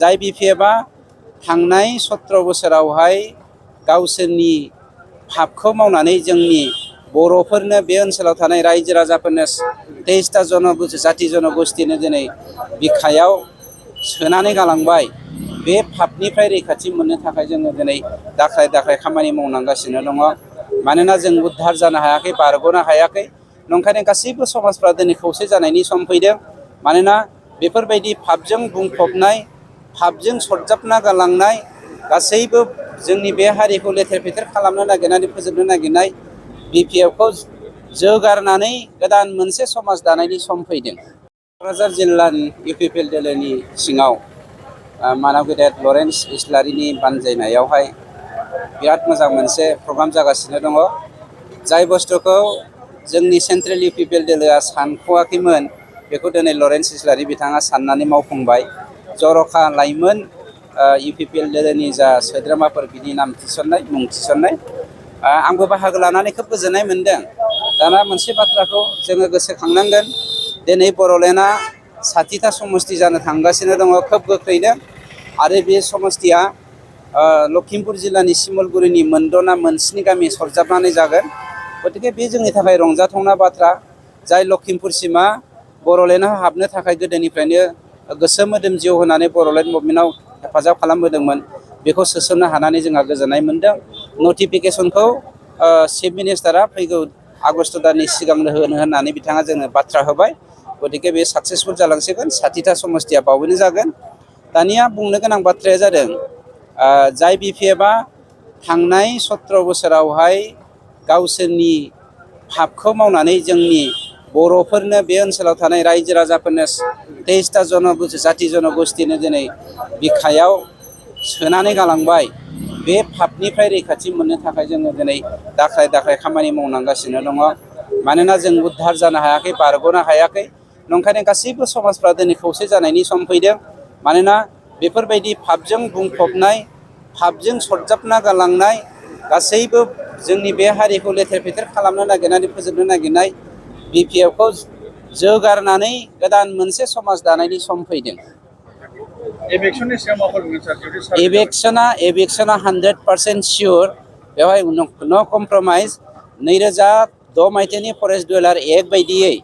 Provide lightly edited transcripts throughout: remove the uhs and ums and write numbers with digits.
जाय बिपिएफआ थांनाय 17 बोसोरावहाय गावसोरनि फाफखौ मावनानै जोंनि बर'फोरनो बे ओनसोलाव थानाय रायजो राजाफोरनो 23टा जाति जनगोष्ठीनो दिनै बिखायाव सोनानै गालांबाय। बे फाफनिफ्राय रैखाथि मोननो थाखाय जोङो दिनै दाख्राय खामानि मावनांगासिनो दङ। मानोना जों उद्धार जानो हायाखै, बारग'नो हायाखै। नंखायनो गासैबो समाजफ्रा दिनै खौसे जानायनि सम फैदों। मानोना बेफोरबायदि फाफजों बुंफबनाय, फाफजों सरजाबना गालांनाय, गासैबो जोंनि बे हारिखौ लेथेर फेथेर खालामनो नागिरनानै फोजोबनो नागिरनाय बिपिएफखौ जोगारनानै गोदान मोनसे समाज दानायनि सम फैदों। क'क्राझार जिल्लानि UPPL दोलोनि सिङाव मानव गेदेर लरेन्स इस्लारिनि बानजायनायावहाय बिराद मोजां मोनसे प्रग्राम जागासिनो दङ। जाय बुस्थुखौ जोंनि सेन्ट्रेल UPPL दोलोआ सानख'वाखैमोन, बेखौ दिनै लरेन्स इस्लारि बिथाङा साननानै मावफुंबाय। जर'खा लाइमोन UPPL दोलोनि जा सोद्रोमाफोर बिनि नाम थिसननाय, मुं थिसननाय, आंबो बाहागो लानानै खोब गोजोननाय मोनदों। दाना मोनसे बाथ्राखौ जोङो गोसोखांनांगोन, दिनै बर'लेण्डआ 60टा समष्टि जानो थांगासिनो दङ खोब गोख्रैनो। आरो बे समष्टिया लखिमपुर जिल्लानि सिमलगुरिनि मोनद'ना मोनस्नि गामि सरजाबनानै जागोन। गतिके बे जोंनि थाखाय रंजाथावना बाथ्रा। जाय लखिमपुरसिमा बर'लेण्डआव हाबनो थाखाय गोदोनिफ्रायनो गोसो मोदोम जिउ होनानै बर'लेण्ड मुभमेन्टआव हेफाजाब खालामबोदोंमोन, बेखौ सोसननो हानानै जोंहा गोजोननाय मोनदों। नटिफिकेसनखौ चिफ मिनिस्टारा फैगौ आगस्ट दाननि सिगांनो होनो होननानै बिथाङा जोंनो बाथ्रा होबाय। गतिके बे साक्सेसफुल जालांसिगोन। 60टा समष्टिया बावैनो जागोन। दानिया बुंनो गोनां बाथ्राया जादों, जाय बिपिएफआ थांनाय 17 बोसोरावहाय गावसोरनि फाफखौ मावनानै जोंनि बर'फोरनो बे ओनसोलाव थानाय रायजो राजाफोरनो 23टा जाति जनगोष्ठीनो दिनै बिखायाव सोनानै गालांबाय। बे फाफनिफ्राय रैखाथि मोननो थाखाय जोङो दिनै दाख्राय खामानि मावनांगासिनो दङ। मानोना जों उद्धार जानो हायाखै, बारग'नो हायाखै। नंखायनो गासैबो समाजफ्रा दिनै खौसे जानायनि सम फैदों। मानोना बेफोरबायदि फाफजों बुंफबनाय, फाफजों सरजाबना गालांनाय, गासैबो जोंनि बे हारिखौ लेथेर फेथेर खालामनो नागिरनानै फोजोबनो नागिरनाय बिपिएफखौ जोगारनानै गोदान मोनसे समाज दानायनि सम फैदों। एबेक्सना 100% सियर। बेवहाय नो कमप्रमाइज। 2006 मायथाइनि फरेस्ट डुवेलार एक्ट बायदियै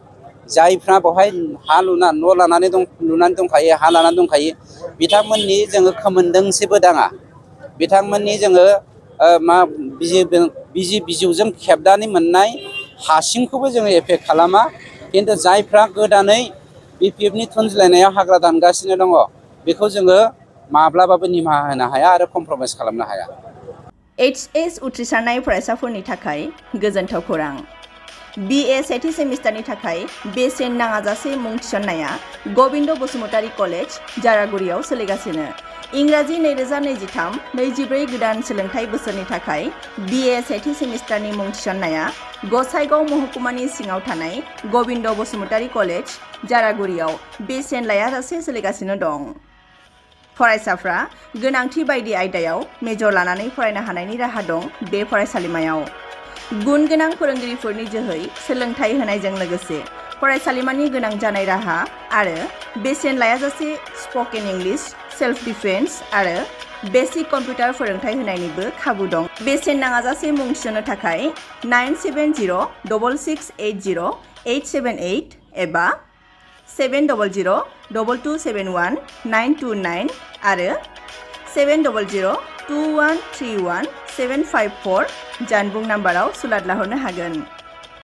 जायफ्रा बेवहाय हा लुनानै दंखायो, हा लानानै दंखायो, बिथांमोननि जोङो खोमोन दोंसेबो दाङा। बिथांमोननि जोङो बिजौजों खेबनानै मोननाय हासिंखौबो जोङो एफेक्ट खालामा। खिन्थु जायफ्रा गोदानै बिपिएफनि थुनज्लायनायाव हाग्रा दानगासिनो दङ, बेखौ जोङो माब्लाबाबो निमाहा होनो हाया आरो कमप्रमाइज खालामनो हाया। HS उथ्रिसारनाय फरायसाफोरनि थाखाय गोजोनथाव खौरां। BA सेथि सेमिस्टारनि थाखाय बेसेन नाङाजासे मुं थिसननाया गबिन्द बसुमतारी कलेज, जारागुरियाव सोलिगासिनो। इंराजि 2023-24 गोदान सोलोंथाइ बोसोरनि थाखाय BA सेथि सेमिस्टारनि मुं थिसननाया गसाइगाव महकुमानि सिङाव थानाय गबिन्द बसुमतारी कलेज, जारागुरियाव बेसेन लायाजासे सोलिगासिनो दं। फरायसाफ्रा गोनांथि बायदि आयदायाव मेजर लानानै फरायनो हानायनि राहा दं बे फरायसालिमायाव। गुन गोनां फोरोंगिरिफोरनि जोहै सोलोंथाइ होनायजों लोगोसे फरायसालिमानि गोनां जानाय राहा आरो बेसेन लायाजासे स्पकेन इंलिश, सेल्फ डिफेन्स आरो बेसिक कम्पिउटार फोरोंथाइ होनायनिबो खाबु दं। बेसेन नाङाजासे मुं थिसननो थाखाय 970226807878 एबा 70022719229 आरो 7002131754754 जानबुं नाम्बाराव सुलाद लाहरनो हागोन।